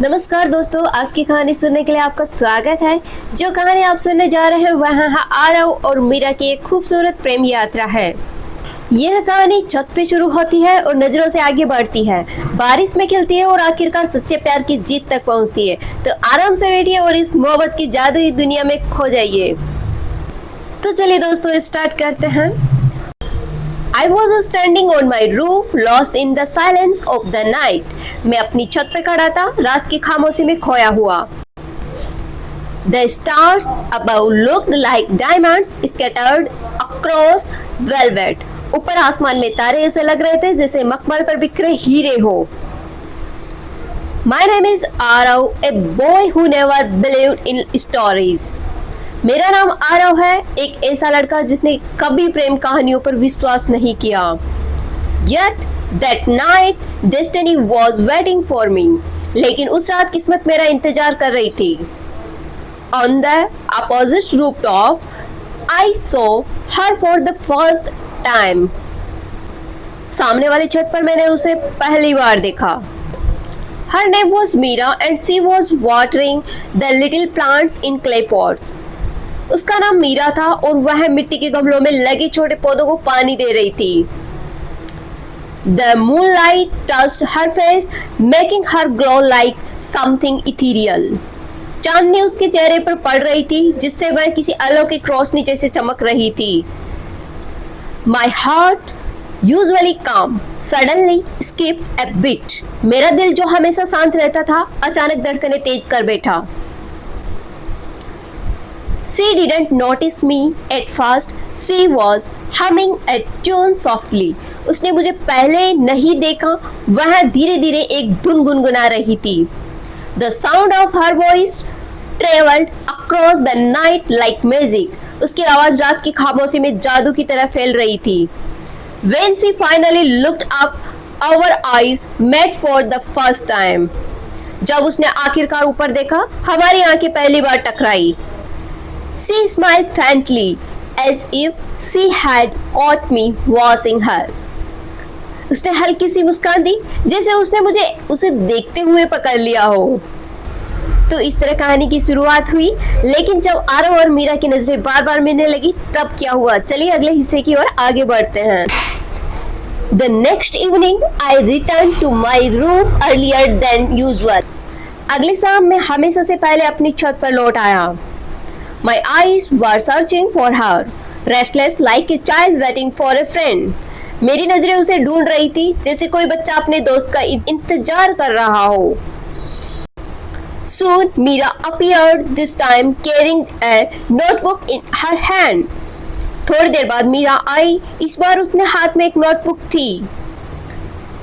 नमस्कार दोस्तों, आज की कहानी सुनने के लिए आपका स्वागत है। जो कहानी आप सुनने जा रहे हैं वह है आरव और मीरा की एक खूबसूरत प्रेम यात्रा है। यह कहानी छत पे शुरू होती है और नजरों से आगे बढ़ती है, बारिश में खिलती है और आखिरकार सच्चे प्यार की जीत तक पहुंचती है। तो आराम से बैठिए और इस मोहब्बत की जादुई दुनिया में खो जाइए। तो चलिए दोस्तों, स्टार्ट करते हैं। I was standing on my roof, lost in the silence of the night. मैं अपनी छत पे खड़ा था, रात की खामोशी में खोया हुआ। The stars above looked like diamonds scattered across velvet. ऊपर आसमान में तारे ऐसे लग रहे थे जैसे मखमल पर बिखरे हीरे हो। My name is Arav, a boy who never believed in stories. मेरा नाम आरव है, एक ऐसा लड़का जिसने कभी प्रेम कहानियों पर विश्वास नहीं किया। Yet that night destiny was waiting for me. लेकिन उस रात किस्मत मेरा इंतजार कर रही थी। On the opposite rooftop, I saw her for the first time. सामने वाली छत पर मैंने उसे पहली बार देखा। Her name was Meera and she was watering the little plants in clay pots. उसका नाम मीरा था और वह मिट्टी के गमलों में लगे छोटे पौधों को पानी दे रही थी। The moonlight touched her face, making her glow like something ethereal. चांदनी उसके चेहरे पर पड़ रही थी, जिससे वह किसी अलौकिक रोशनी जैसे चमक रही थी। My heart, usually calm, suddenly skipped a beat. मेरा दिल जो हमेशा शांत रहता था, अचानक धड़कनें तेज कर बैठा। She didn't notice me at first. She was humming a tune softly. उसने मुझे पहले नहीं देखा, वह धीरे धीरे एक धुन गुनगुना रही थी। The sound of her voice traveled across the night like magic. उसकी आवाज रात की खामोशी में जादू की तरह फैल रही थी। When she finally looked up, our eyes met for the first time. जब उसने आखिरकार ऊपर देखा, हमारी आंखें पहली बार टकराई। She smiled faintly, as if she had caught me watching her. उसने हल्की सी मुस्कान दी, जैसे उसने मुझे उसे देखते हुए पकड़ लिया हो। तो इस तरह कहानी की शुरुआत हुई, लेकिन जब आरव और मीरा की नजरें बार बार मिलने लगी, तब क्या हुआ? चलिए अगले हिस्से की ओर आगे बढ़ते हैं। The next evening, I returned to my roof earlier than usual. अगली शाम मैं हमेशा से पहले अपनी छत पर लौट आया। My eyes were searching for her, restless like a child waiting for a friend. मेरी नजरें उसे ढूंढ रही थी, जैसे कोई बच्चा अपने दोस्त का इंतजार कर रहा हो। Soon Meera appeared, this time carrying a notebook in her hand. थोड़ी देर बाद मीरा आई, इस बार उसने हाथ में एक नोटबुक थी।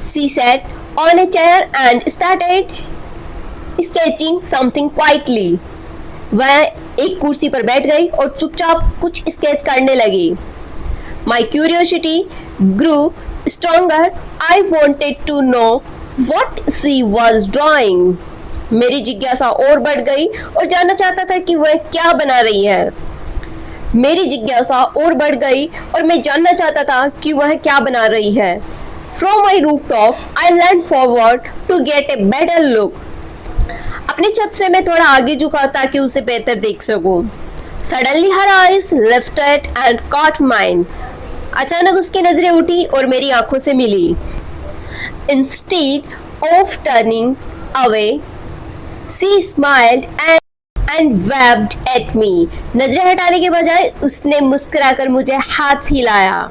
She sat on a chair and started sketching something quietly. वह एक कुर्सी पर बैठ गई और चुपचाप कुछ स्केच करने लगी। My curiosity grew stronger. I wanted to know what she was drawing. मेरी जिज्ञासा और बढ़ गई और जानना चाहता था कि वह क्या बना रही है। मेरी जिज्ञासा और बढ़ गई और मैं जानना चाहता था कि वह क्या बना रही है। From my rooftop, I leaned forward to get a better look. अपनी छत से मैं थोड़ा आगे झुका ताकि उसे बेहतर देख सकूं। Suddenly her eyes lifted and caught mine. अचानक उसकी नजरें उठी और मेरी आंखों से मिली। Instead of turning away, she smiled and waved at me. नजरें हटाने के बजाय उसने मुस्कुराकर मुझे हाथ हिलाया।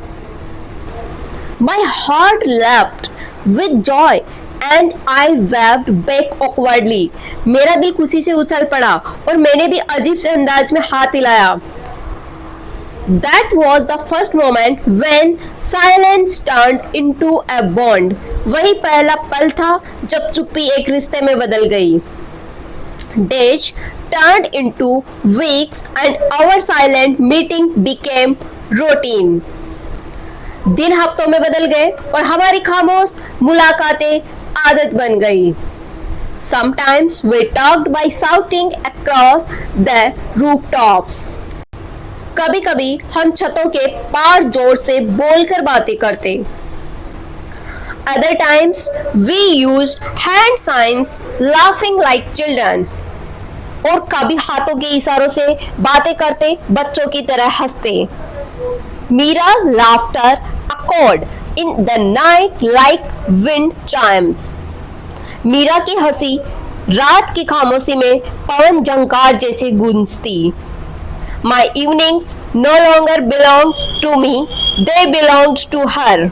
My heart leapt with joy. And I waved back awkwardly. मेरा दिल खुशी से उछल पड़ा और मैंने भी अजीब से अंदाज में हाथ हिलाया। That was the first moment when silence turned into a bond. वही पहला पल था जब चुप्पी एक रिश्ते में बदल गई। Days turned into weeks and our silent meeting became routine. दिन हफ्तों में बदल गए और हमारी खामोश मुलाकातें आदत बन गई। Sometimes we talked by shouting across the rooftops. कभी-कभी हम छतों के पार जोर से बोलकर बातें करते। Other times we used hand signs laughing like children. और कभी हाथों के इशारों से बातें करते बच्चों की तरह हंसते. Mira laughter echoed in the night like wind chimes. Meera की हंसी रात की खामोशी में पवन झंकार जैसे गूंजती. My evenings no longer belonged to me, they belonged to her.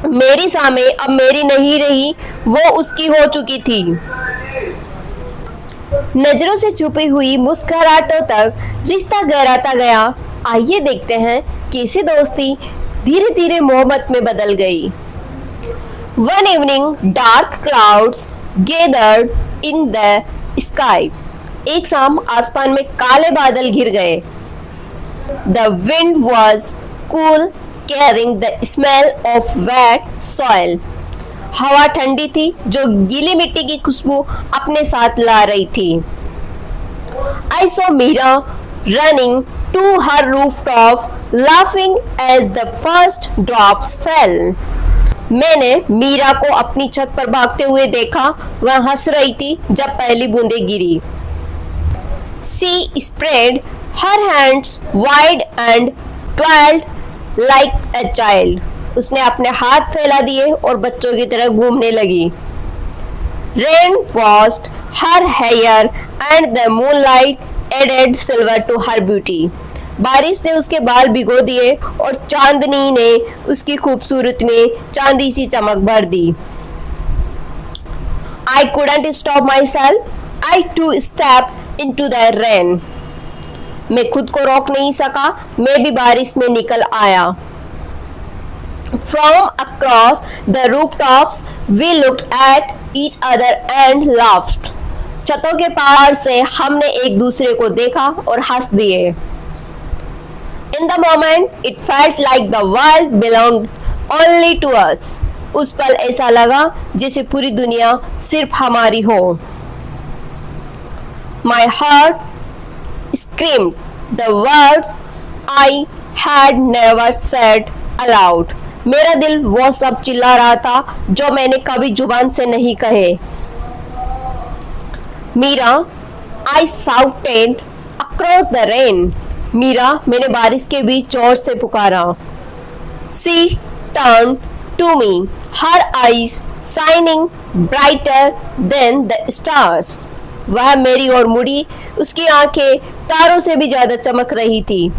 मेरी शामें अब मेरी नहीं रही, वो उसकी हो चुकी थी. नजरों से छुपी हुई मुस्कुराहटों तक रिश्ता गहराता गया. आइए देखते हैं कैसे दोस्ती धीरे धीरे मोहब्बत में बदल गई. One evening, dark clouds gathered in the sky. एक शाम आसमान में काले बादल घिर गए. The wind was cool, carrying the smell of wet soil. हवा ठंडी थी जो गीली मिट्टी की खुशबू अपने साथ ला रही थी. I saw Mira running to her rooftop, laughing as the first drops fell. मैंने मीरा को अपनी छत पर भागते हुए देखा. वह हंस रही थी जब पहली बूंदें गिरी. She spread her hands wide and twirled like a child. उसने अपने हाथ फैला दिए और बच्चों की तरह घूमने लगी. Rain washed her hair and the moonlight added silver to her beauty. बारिश ने उसके बाल भिगो दिए और चांदनी ने उसकी खूबसूरती में चांदी सी चमक भर दी. I couldn't stop myself. I too stepped into the rain. मैं खुद को रोक नहीं सका. मैं भी बारिश में निकल आया. From across the rooftops, we looked at each other and laughed. छतों के पार से हमने एक दूसरे को देखा और हंस दिए. In the moment, it felt like the world belonged only to us. उस पल ऐसा लगा जैसे पूरी दुनिया सिर्फ हमारी हो. My heart screamed the words I had never said aloud. मेरा दिल वो सब चिल्ला रहा था जो मैंने कभी जुबान से नहीं कहे. Meera, I shouted across the rain. Meera, मैंने बारिश के बीच जोर से पुकारा. She turned to me, her eyes shining brighter than the stars. वह मेरी ओर मुड़ी. उसकी आंखें तारों से भी ज्यादा चमक रही थी.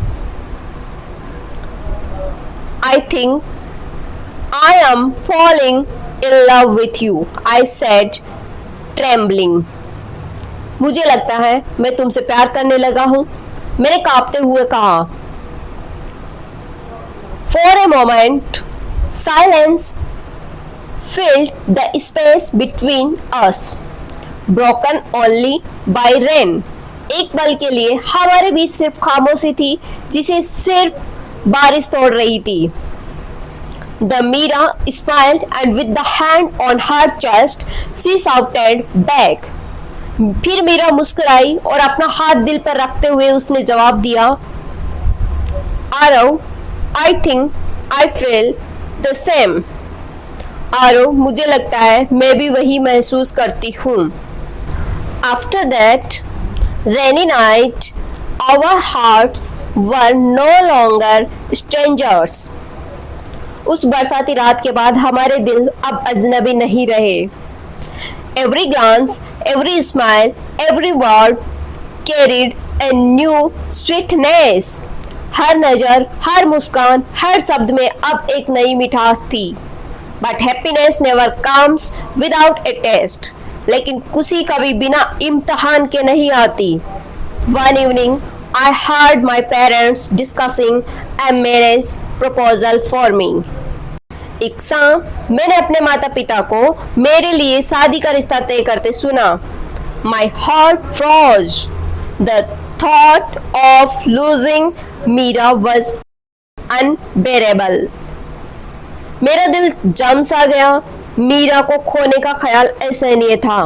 I think I am falling in love with you, I said, trembling. मुझे लगता है मैं तुमसे प्यार करने लगा हूं, मैंने कांपते हुए कहा. For a moment, silence filled the space between us, broken only by rain. एक पल के लिए हमारे बीच सिर्फ खामोशी थी जिसे सिर्फ बारिश तोड़ रही थी. The Mira smiled and with the hand on her chest, she shouted back. फिर मीरा मुस्कुराई और अपना हाथ दिल पर रखते हुए उसने जवाब दिया. Aarav, I think I feel the same. Aarav, मुझे लगता है मैं भी वही महसूस करती हूँ. After that rainy night, our hearts were no longer strangers. उस बरसाती रात के बाद हमारे दिल अब अजनबी नहीं रहे. Every glance, every smile, every word carried a new sweetness. हर नजर, हर मुस्कान, हर शब्द में अब एक नई मिठास थी. But happiness never comes without a test. लेकिन खुशी कभी बिना इम्तिहान के नहीं आती. One evening, I heard my parents discussing a marriage proposal for me. एक शाम मैंने अपने माता पिता को मेरे लिए शादी का रिश्ता तय करते सुना. My heart froze. The thought of losing Mira was unbearable. मेरा दिल जम सा गया. मीरा को खोने का ख्याल असहनीय था.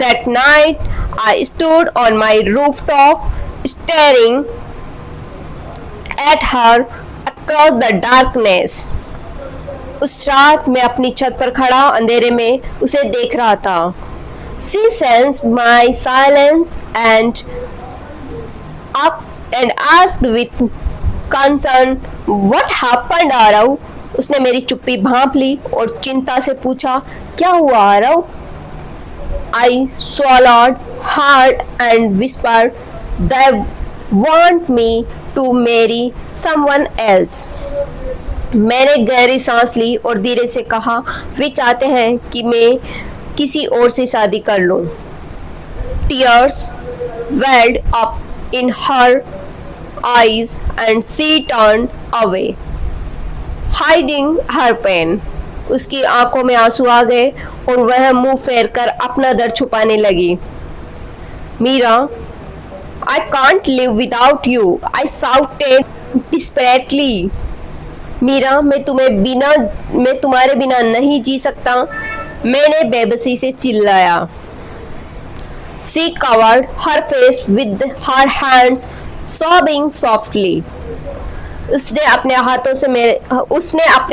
That night I stood on my rooftop staring at her across the darkness. उस रात मैं अपनी छत पर खड़ा अंधेरे में उसे देख रहा था. She sensed my silence and asked with concern, "What happened, Aarav?" उसने मेरी चुप्पी भांप ली और चिंता से पूछा, क्या हुआ Aarav? I swallowed hard and whispered, "They want me to marry someone else." मैंने गहरी सांस ली और धीरे से कहा, वे चाहते हैं कि मैं किसी और से शादी कर लूं. Tears welled up in her eyes and she turned away, hiding her pain. उसकी आंखों में आंसू आ गए और वह मुंह फेर कर अपना दर्द छुपाने लगी. Meera, I can't live without you, I shouted desperately. Meera, मैं तुम्हारे बिना नहीं जी सकता, मैंने बेबसी से चिल्लाया. She covered her face with her hands, sobbing softly. उसने अपने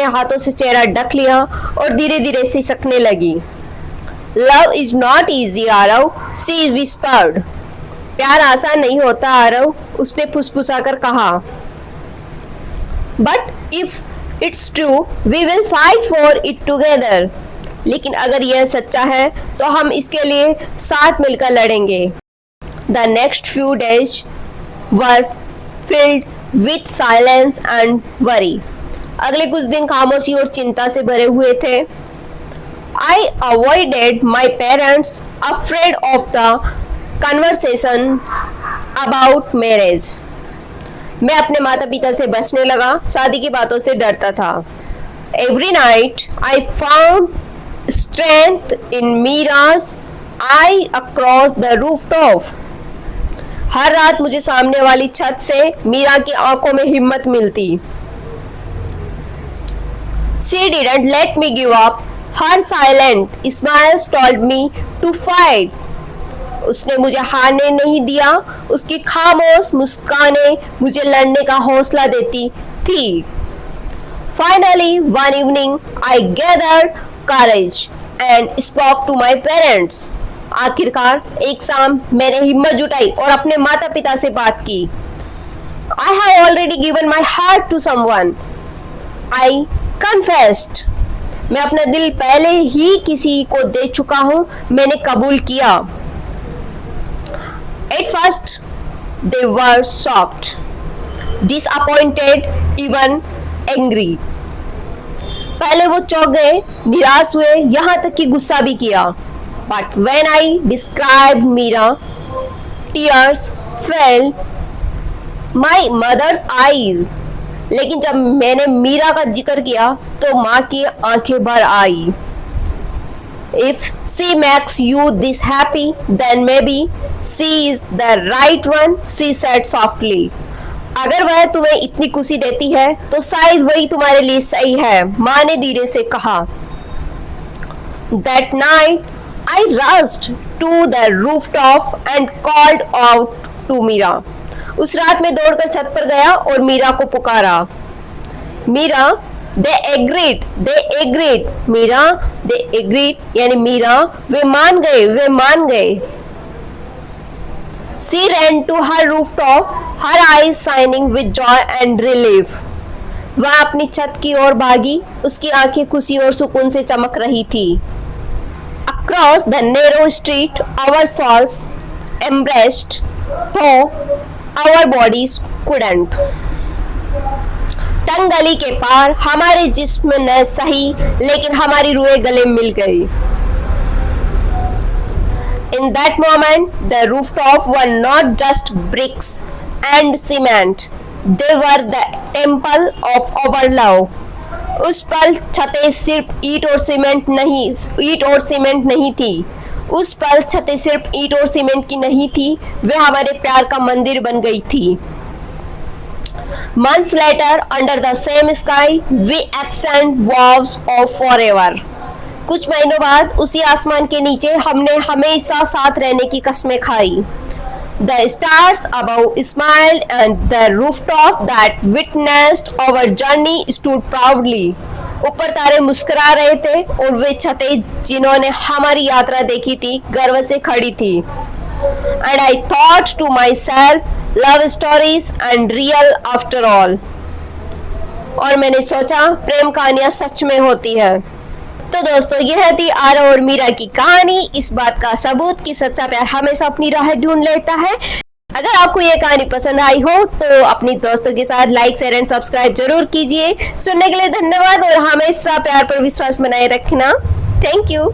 हाथों से चेहरा ढक लिया और धीरे धीरे सिसकने लगी. Love is not easy, Aarav, she whispered. प्यार आसान नहीं होता आरव, उसने फुसफुसाकर कहा. But if it's true, we will fight for it together. लेकिन अगर यह सच्चा है तो हम इसके लिए साथ मिलकर लड़ेंगे. The next few days were filled with silence and worry. अगले कुछ दिन खामोशी और चिंता से भरे हुए थे. I avoided my parents, afraid of the conversation about marriage. मैं अपने माता पिता से बचने लगा, शादी की बातों से डरता था. Every night I found strength in Mira's eye across the rooftop. हर रात मुझे सामने वाली छत से मीरा की आंखों में हिम्मत मिलती. She didn't let me give up. Her silent smiles told me to fight. उसने मुझे हारने नहीं दिया, उसकी खामोश मुस्कानें मुझे लड़ने का हौसला देती थी. Finally, one evening, I gathered courage and spoke to my parents. आखिरकार एक शाम मैंने हिम्मत जुटाई और अपने माता पिता से बात की. I have already given my heart to someone. I confessed. मैं अपना दिल पहले ही किसी को दे चुका हूँ, मैंने कबूल किया. At first, they were shocked, disappointed, even angry. पहले वो चौंक गए, निराश हुए, यहाँ तक कि गुस्सा भी किया. But when I described Mira, tears fell my mother's eyes. लेकिन जब मैंने मीरा का जिक्र किया तो माँ की आंखें भर आई. If she makes you this happy, then maybe she is the right one, she said softly. अगर वह तुम्हें इतनी खुशी देती है तो शायद वही तुम्हारे लिए सही है, माँ ने धीरे से कहा. That night I rushed to the rooftop and called out to Mira. उस रात में दौड़कर छत पर गया और मीरा को पुकारा. Meera, they agreed. Meera, they agreed, यानी मीरा, वे मान गए. She ran to her rooftop, her eyes shining with joy and relief. वह अपनी छत की ओर भागी, उसकी आंखें खुशी और सुकून से चमक रही थी. Across the narrow street, our souls embraced, though our bodies couldn't. तंग गली के पार हमारे जिस्म न सही, लेकिन हमारी रूहें गले मिल गई. In that moment, the rooftop were not just bricks and cement; they were the temple of our love. उस पल छतें सिर्फ ईट और सीमेंट नहीं थी. उस पल छतें सिर्फ ईट और सीमेंट की नहीं थी, वे हमारे प्यार का मंदिर बन गई थी. Months later, under the same sky, we exchanged vows of forever. कुछ महीनों बाद उसी आसमान के नीचे हमने हमेशा साथ रहने की कस्में खाई. The stars above smiled and the rooftop that witnessed our journey stood proudly. ऊपर तारे मुस्कुरा रहे थे और वे छतें जिन्होंने हमारी यात्रा देखी थी गर्व से खड़ी थी। And I thought to myself love stories and real after all. और मैंने सोचा प्रेम कहानियां सच में होती है। तो दोस्तों यह थी आरव और मीरा की कहानी। इस बात का सबूत कि सच्चा प्यार हमेशा अपनी राह ढूंढ लेता है। अगर आपको ये कहानी पसंद आई हो तो अपनी दोस्तों के साथ लाइक शेयर एंड सब्सक्राइब जरूर कीजिए। सुनने के लिए धन्यवाद और हमेशा प्यार पर विश्वास बनाए रखना। Thank you.